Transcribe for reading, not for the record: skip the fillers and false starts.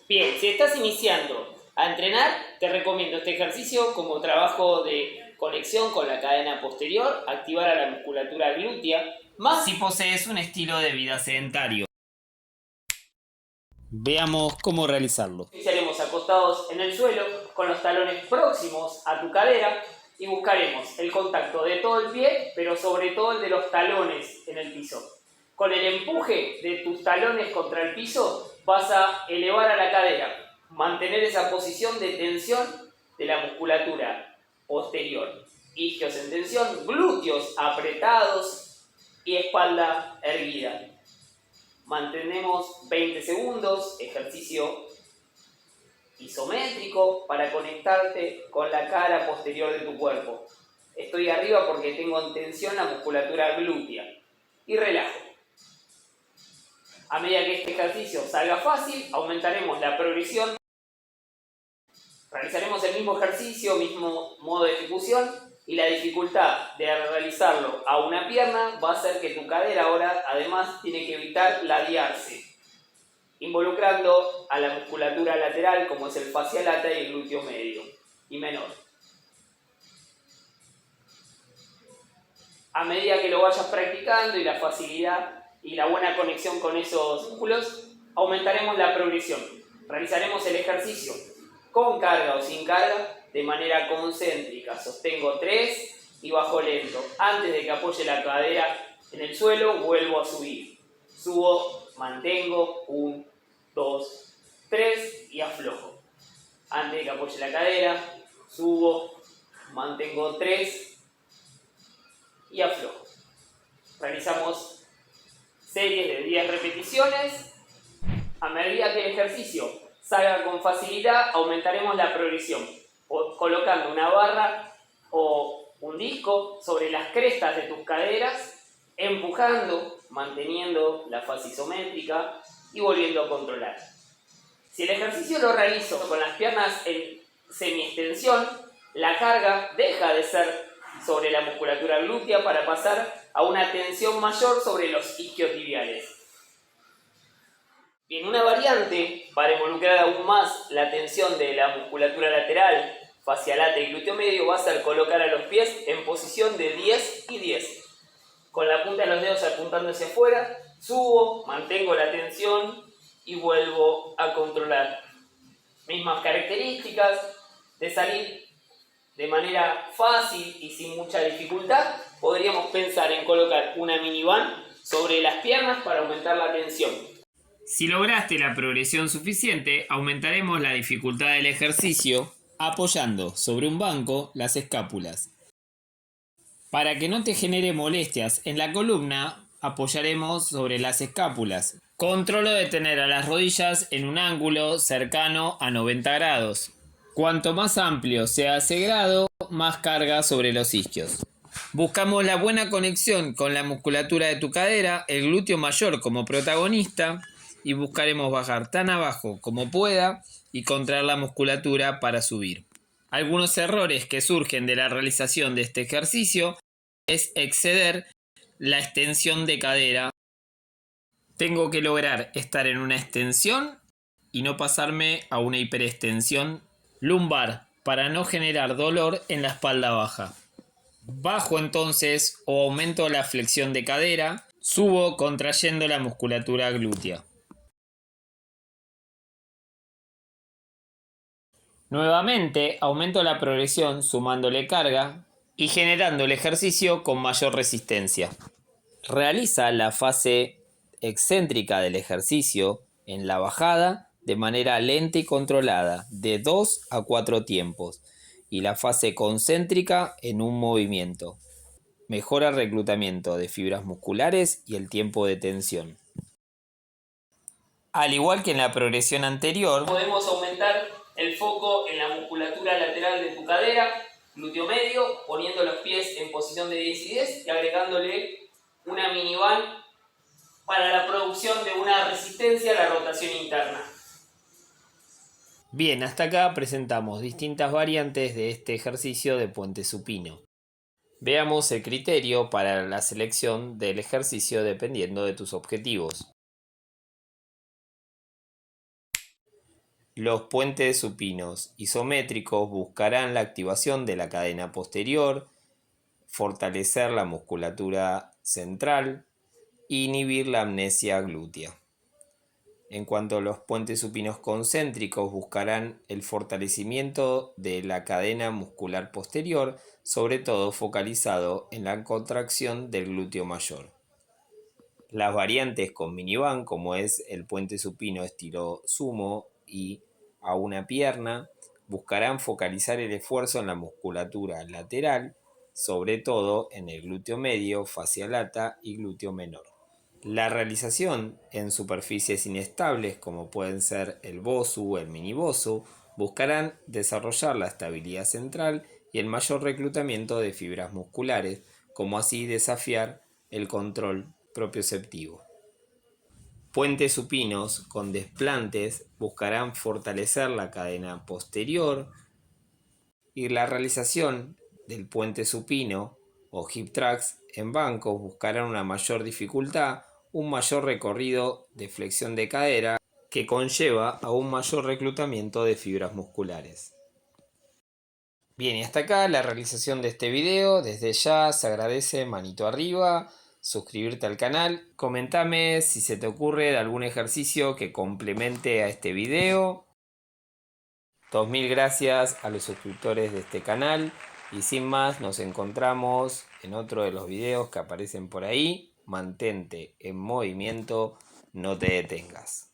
Bien, si estás iniciando a entrenar, te recomiendo este ejercicio como trabajo de conexión con la cadena posterior, activar a la musculatura glútea, más si posees un estilo de vida sedentario. Veamos cómo realizarlo. Iniciaremos acostados en el suelo con los talones próximos a tu cadera y buscaremos el contacto de todo el pie, pero sobre todo el de los talones en el piso. Con el empuje de tus talones contra el piso vas a elevar a la cadera, mantener esa posición de tensión de la musculatura posterior. Isquios en tensión, glúteos apretados y espalda erguida. Mantenemos 20 segundos, ejercicio isométrico para conectarte con la cara posterior de tu cuerpo. Estoy arriba porque tengo en tensión la musculatura glútea y relajo. A medida que este ejercicio salga fácil, aumentaremos la progresión. Realizaremos el mismo ejercicio, mismo modo de ejecución, y la dificultad de realizarlo a una pierna va a hacer que tu cadera ahora además tiene que evitar ladearse, involucrando a la musculatura lateral como es el fascia lata y el glúteo medio y menor. A medida que lo vayas practicando y la facilidad y la buena conexión con esos músculos, aumentaremos la progresión. Realizaremos el ejercicio con carga o sin carga de manera concéntrica. Sostengo 3 y bajo lento. Antes de que apoye la cadera en el suelo, vuelvo a subir. Subo, mantengo, 1, 2, 3 y aflojo. Antes de que apoye la cadera, subo, mantengo 3 y aflojo. Realizamos series de 10 repeticiones. A medida que el ejercicio salga con facilidad, aumentaremos la progresión, colocando una barra o un disco sobre las crestas de tus caderas, empujando, manteniendo la fase isométrica y volviendo a controlar. Si el ejercicio lo realizo con las piernas en semiextensión, la carga deja de ser sobre la musculatura glútea para pasar a una tensión mayor sobre los isquios tibiales. Bien, una variante para involucrar aún más la tensión de la musculatura lateral, fascia lata y glúteo medio va a ser colocar a los pies en posición de 10 y 10. Con la punta de los dedos apuntando hacia afuera, subo, mantengo la tensión y vuelvo a controlar. Mismas características de salir de manera fácil y sin mucha dificultad. Podríamos pensar en colocar una miniband sobre las piernas para aumentar la tensión. Si lograste la progresión suficiente, aumentaremos la dificultad del ejercicio apoyando sobre un banco las escápulas. Para que no te genere molestias en la columna, apoyaremos sobre las escápulas. Controlo de tener a las rodillas en un ángulo cercano a 90 grados. Cuanto más amplio sea ese grado, más carga sobre los isquios. Buscamos la buena conexión con la musculatura de tu cadera, el glúteo mayor como protagonista, y buscaremos bajar tan abajo como pueda y contraer la musculatura para subir. Algunos errores que surgen de la realización de este ejercicio es exceder la extensión de cadera. Tengo que lograr estar en una extensión y no pasarme a una hiperextensión lumbar para no generar dolor en la espalda baja. Bajo entonces o aumento la flexión de cadera, subo contrayendo la musculatura glútea. Nuevamente aumento la progresión sumándole carga y generando el ejercicio con mayor resistencia. Realiza la fase excéntrica del ejercicio en la bajada de manera lenta y controlada, de 2 a 4 tiempos, y la fase concéntrica en un movimiento. Mejora el reclutamiento de fibras musculares y el tiempo de tensión. Al igual que en la progresión anterior, podemos aumentar el foco en la musculatura lateral de tu cadera, glúteo medio, poniendo los pies en posición de 10 y 10 y agregándole una miniband para la producción de una resistencia a la rotación interna. Bien, hasta acá presentamos distintas variantes de este ejercicio de puente supino. Veamos el criterio para la selección del ejercicio dependiendo de tus objetivos. Los puentes supinos isométricos buscarán la activación de la cadena posterior, fortalecer la musculatura central e inhibir la amnesia glútea. En cuanto a los puentes supinos concéntricos, buscarán el fortalecimiento de la cadena muscular posterior, sobre todo focalizado en la contracción del glúteo mayor. Las variantes con miniband, como es el puente supino estilo sumo y a una pierna, buscarán focalizar el esfuerzo en la musculatura lateral, sobre todo en el glúteo medio, fascia lata y glúteo menor. La realización en superficies inestables, como pueden ser el BOSU o el mini BOSU, buscarán desarrollar la estabilidad central y el mayor reclutamiento de fibras musculares, como así desafiar el control propioceptivo. Puentes supinos con desplantes buscarán fortalecer la cadena posterior y la realización del puente supino o hip thrust en bancos buscarán una mayor dificultad, un mayor recorrido de flexión de cadera que conlleva a un mayor reclutamiento de fibras musculares. Bien, y hasta acá la realización de este video. Desde ya se agradece manito arriba, suscribirte al canal, comentame si se te ocurre algún ejercicio que complemente a este video. 2000 gracias a los suscriptores de este canal y sin más nos encontramos en otro de los videos que aparecen por ahí. Mantente en movimiento, no te detengas.